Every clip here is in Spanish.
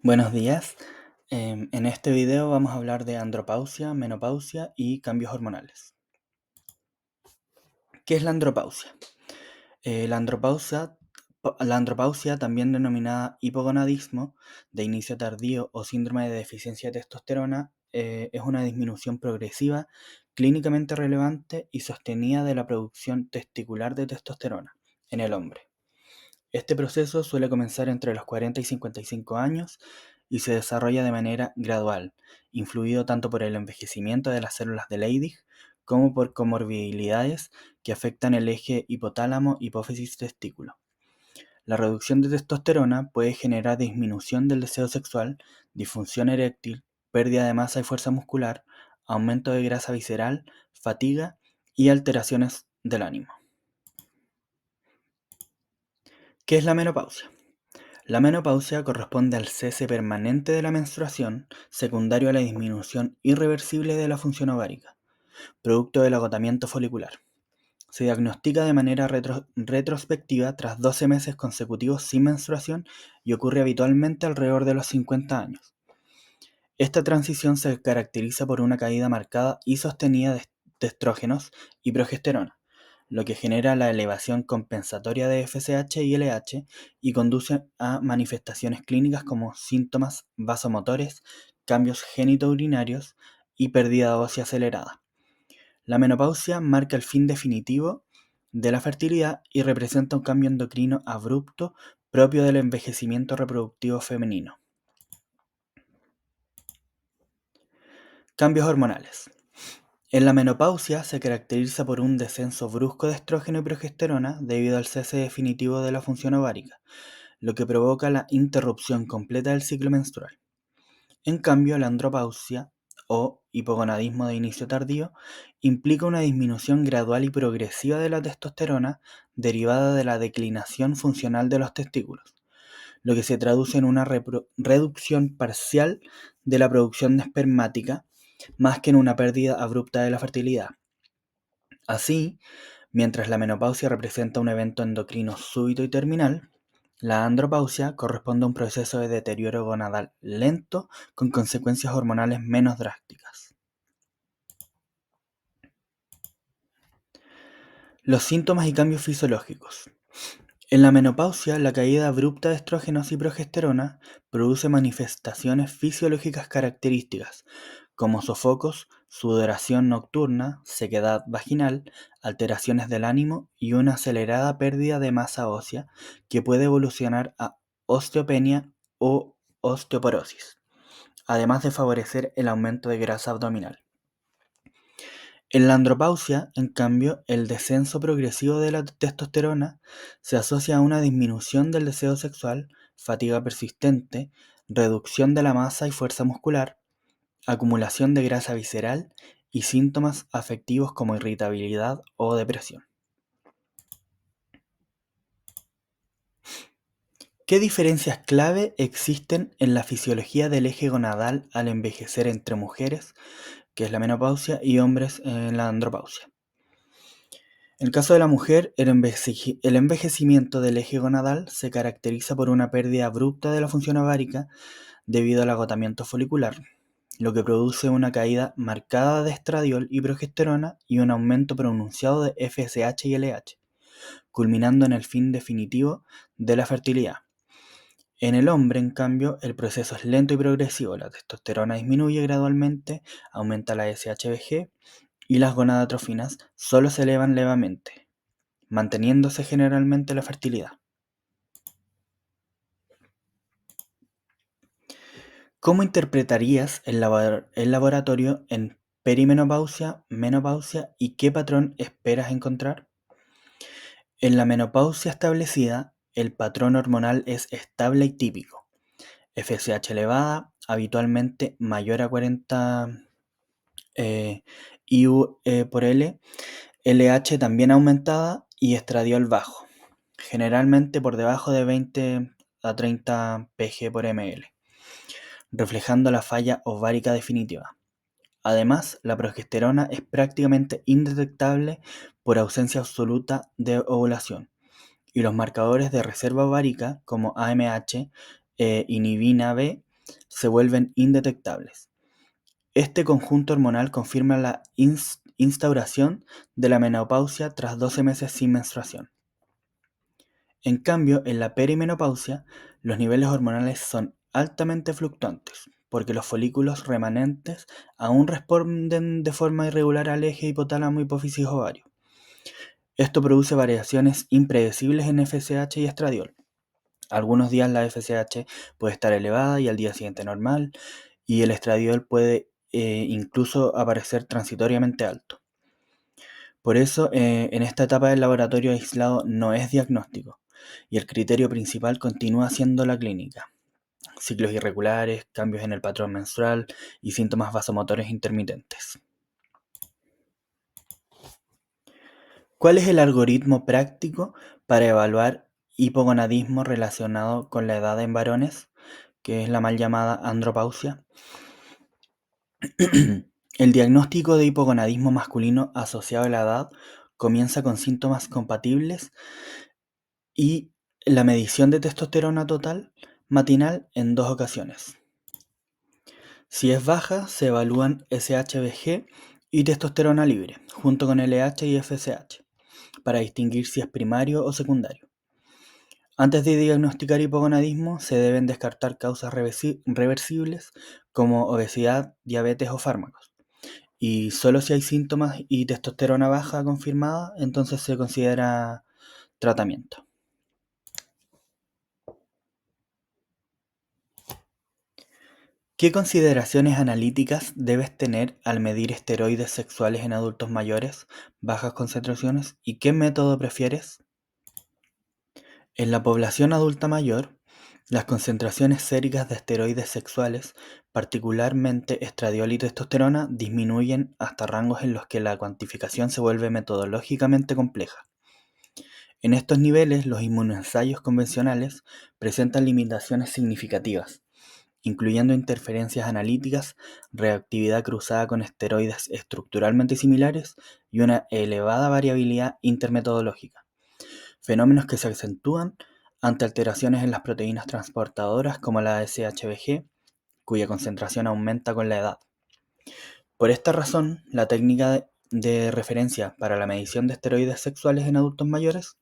Buenos días. En este video vamos a hablar de andropausia, menopausia y cambios hormonales. ¿Qué es la andropausia? La andropausia, también denominada hipogonadismo de inicio tardío o síndrome de deficiencia de testosterona, es una disminución progresiva, clínicamente relevante y sostenida de la producción testicular de testosterona en el hombre. Este proceso suele comenzar entre los 40 y 55 años y se desarrolla de manera gradual, influido tanto por el envejecimiento de las células de Leydig como por comorbilidades que afectan el eje hipotálamo-hipófisis-testículo. La reducción de testosterona puede generar disminución del deseo sexual, disfunción eréctil, pérdida de masa y fuerza muscular, aumento de grasa visceral, fatiga y alteraciones del ánimo. ¿Qué es la menopausia? La menopausia corresponde al cese permanente de la menstruación, secundario a la disminución irreversible de la función ovárica, producto del agotamiento folicular. Se diagnostica de manera retrospectiva tras 12 meses consecutivos sin menstruación y ocurre habitualmente alrededor de los 50 años. Esta transición se caracteriza por una caída marcada y sostenida de estrógenos y progesterona, lo que genera la elevación compensatoria de FSH y LH y conduce a manifestaciones clínicas como síntomas vasomotores, cambios genitourinarios y pérdida ósea acelerada. La menopausia marca el fin definitivo de la fertilidad y representa un cambio endocrino abrupto propio del envejecimiento reproductivo femenino. Cambios hormonales. En la menopausia se caracteriza por un descenso brusco de estrógeno y progesterona debido al cese definitivo de la función ovárica, lo que provoca la interrupción completa del ciclo menstrual. En cambio, la andropausia, o hipogonadismo de inicio tardío, implica una disminución gradual y progresiva de la testosterona derivada de la declinación funcional de los testículos, lo que se traduce en una reducción parcial de la producción espermática, más que en una pérdida abrupta de la fertilidad. Así, mientras la menopausia representa un evento endocrino súbito y terminal, la andropausia corresponde a un proceso de deterioro gonadal lento con consecuencias hormonales menos drásticas. Los síntomas y cambios fisiológicos. En la menopausia, la caída abrupta de estrógenos y progesterona produce manifestaciones fisiológicas características, como sofocos, sudoración nocturna, sequedad vaginal, alteraciones del ánimo y una acelerada pérdida de masa ósea que puede evolucionar a osteopenia o osteoporosis, además de favorecer el aumento de grasa abdominal. En la andropausia, en cambio, el descenso progresivo de la testosterona se asocia a una disminución del deseo sexual, fatiga persistente, reducción de la masa y fuerza muscular, acumulación de grasa visceral y síntomas afectivos como irritabilidad o depresión. ¿Qué diferencias clave existen en la fisiología del eje gonadal al envejecer entre mujeres, que es la menopausia, y hombres en la andropausia? En el caso de la mujer, el envejecimiento del eje gonadal se caracteriza por una pérdida abrupta de la función ovárica debido al agotamiento folicular, lo que produce una caída marcada de estradiol y progesterona y un aumento pronunciado de FSH y LH, culminando en el fin definitivo de la fertilidad. En el hombre, en cambio, el proceso es lento y progresivo. La testosterona disminuye gradualmente, aumenta la SHBG y las gonadotrofinas solo se elevan levemente, manteniéndose generalmente la fertilidad. ¿Cómo interpretarías el laboratorio en perimenopausia, menopausia y qué patrón esperas encontrar? En la menopausia establecida, el patrón hormonal es estable y típico. FSH elevada, habitualmente mayor a 40 IU por L, LH también aumentada y estradiol bajo, generalmente por debajo de 20 a 30 pg por ml, reflejando la falla ovárica definitiva. Además, la progesterona es prácticamente indetectable por ausencia absoluta de ovulación, y los marcadores de reserva ovárica como AMH, inhibina B se vuelven indetectables. Este conjunto hormonal confirma la instauración de la menopausia tras 12 meses sin menstruación. En cambio, en la perimenopausia, los niveles hormonales son altamente fluctuantes, porque los folículos remanentes aún responden de forma irregular al eje hipotálamo, hipófisis, ovario. Esto produce variaciones impredecibles en FSH y estradiol. Algunos días la FSH puede estar elevada y al día siguiente normal, y el estradiol puede incluso aparecer transitoriamente alto. Por eso, en esta etapa del laboratorio aislado no es diagnóstico, y el criterio principal continúa siendo la clínica. Ciclos irregulares, cambios en el patrón menstrual y síntomas vasomotores intermitentes. ¿Cuál es el algoritmo práctico para evaluar hipogonadismo relacionado con la edad en varones, que es la mal llamada andropausia? El diagnóstico de hipogonadismo masculino asociado a la edad comienza con síntomas compatibles y la medición de testosterona total matinal en 2 ocasiones. Si es baja, se evalúan SHBG y testosterona libre, junto con LH y FSH, para distinguir si es primario o secundario. Antes de diagnosticar hipogonadismo, se deben descartar causas reversibles como obesidad, diabetes o fármacos. Y solo si hay síntomas y testosterona baja confirmada, entonces se considera tratamiento. ¿Qué consideraciones analíticas debes tener al medir esteroides sexuales en adultos mayores, bajas concentraciones, y qué método prefieres? En la población adulta mayor, las concentraciones séricas de esteroides sexuales, particularmente estradiol y testosterona, disminuyen hasta rangos en los que la cuantificación se vuelve metodológicamente compleja. En estos niveles, los inmunoensayos convencionales presentan limitaciones significativas, incluyendo interferencias analíticas, reactividad cruzada con esteroides estructuralmente similares y una elevada variabilidad intermetodológica, fenómenos que se acentúan ante alteraciones en las proteínas transportadoras como la SHBG, cuya concentración aumenta con la edad. Por esta razón, la técnica de referencia para la medición de esteroides sexuales en adultos mayores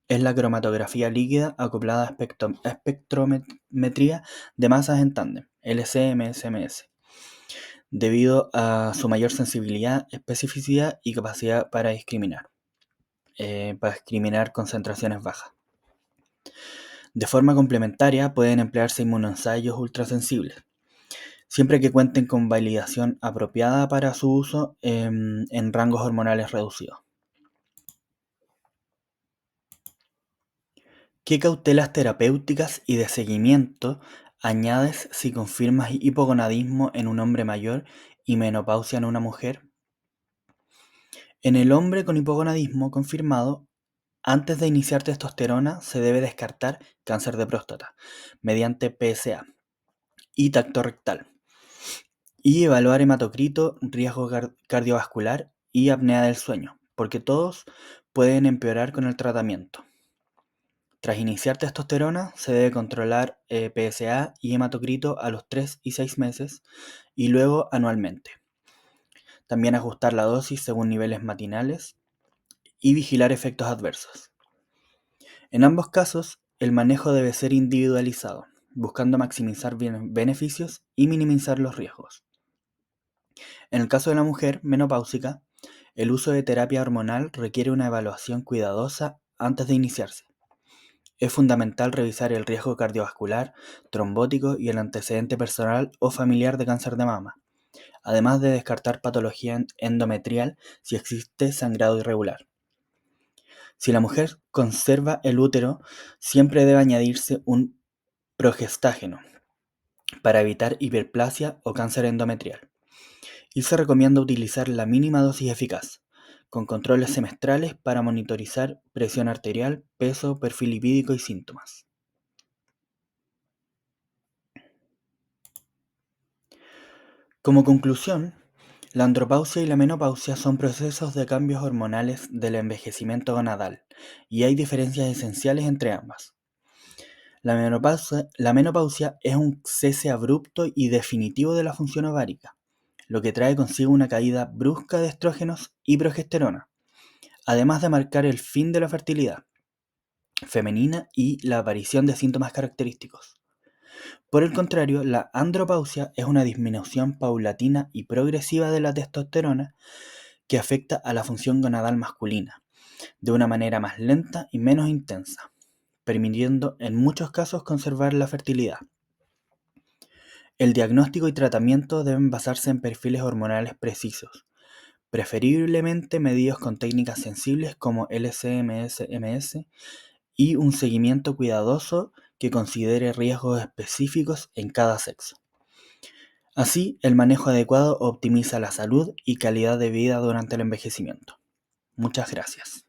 es la cromatografía líquida acoplada a espectrometría de masas en tándem, LC-MS-MS, debido a su mayor sensibilidad, especificidad y capacidad para discriminar concentraciones bajas. De forma complementaria, pueden emplearse inmunoensayos ultrasensibles, siempre que cuenten con validación apropiada para su uso en rangos hormonales reducidos. ¿Qué cautelas terapéuticas y de seguimiento añades si confirmas hipogonadismo en un hombre mayor y menopausia en una mujer? En el hombre con hipogonadismo confirmado, antes de iniciar testosterona se debe descartar cáncer de próstata mediante PSA y tacto rectal y evaluar hematocrito, riesgo cardiovascular y apnea del sueño, porque todos pueden empeorar con el tratamiento. Tras iniciar testosterona, se debe controlar PSA y hematocrito a los 3 y 6 meses y luego anualmente. También ajustar la dosis según niveles matinales y vigilar efectos adversos. En ambos casos, el manejo debe ser individualizado, buscando maximizar beneficios y minimizar los riesgos. En el caso de la mujer menopáusica, el uso de terapia hormonal requiere una evaluación cuidadosa antes de iniciarse. Es fundamental revisar el riesgo cardiovascular, trombótico y el antecedente personal o familiar de cáncer de mama, además de descartar patología endometrial si existe sangrado irregular. Si la mujer conserva el útero, siempre debe añadirse un progestágeno para evitar hiperplasia o cáncer endometrial. Y se recomienda utilizar la mínima dosis eficaz, con controles semestrales para monitorizar presión arterial, peso, perfil lipídico y síntomas. Como conclusión, la andropausia y la menopausia son procesos de cambios hormonales del envejecimiento gonadal, y hay diferencias esenciales entre ambas. La menopausia es un cese abrupto y definitivo de la función ovárica, lo que trae consigo una caída brusca de estrógenos y progesterona, además de marcar el fin de la fertilidad femenina y la aparición de síntomas característicos. Por el contrario, la andropausia es una disminución paulatina y progresiva de la testosterona que afecta a la función gonadal masculina, de una manera más lenta y menos intensa, permitiendo en muchos casos conservar la fertilidad. El diagnóstico y tratamiento deben basarse en perfiles hormonales precisos, preferiblemente medidos con técnicas sensibles como LCMS-MS y un seguimiento cuidadoso que considere riesgos específicos en cada sexo. Así, el manejo adecuado optimiza la salud y calidad de vida durante el envejecimiento. Muchas gracias.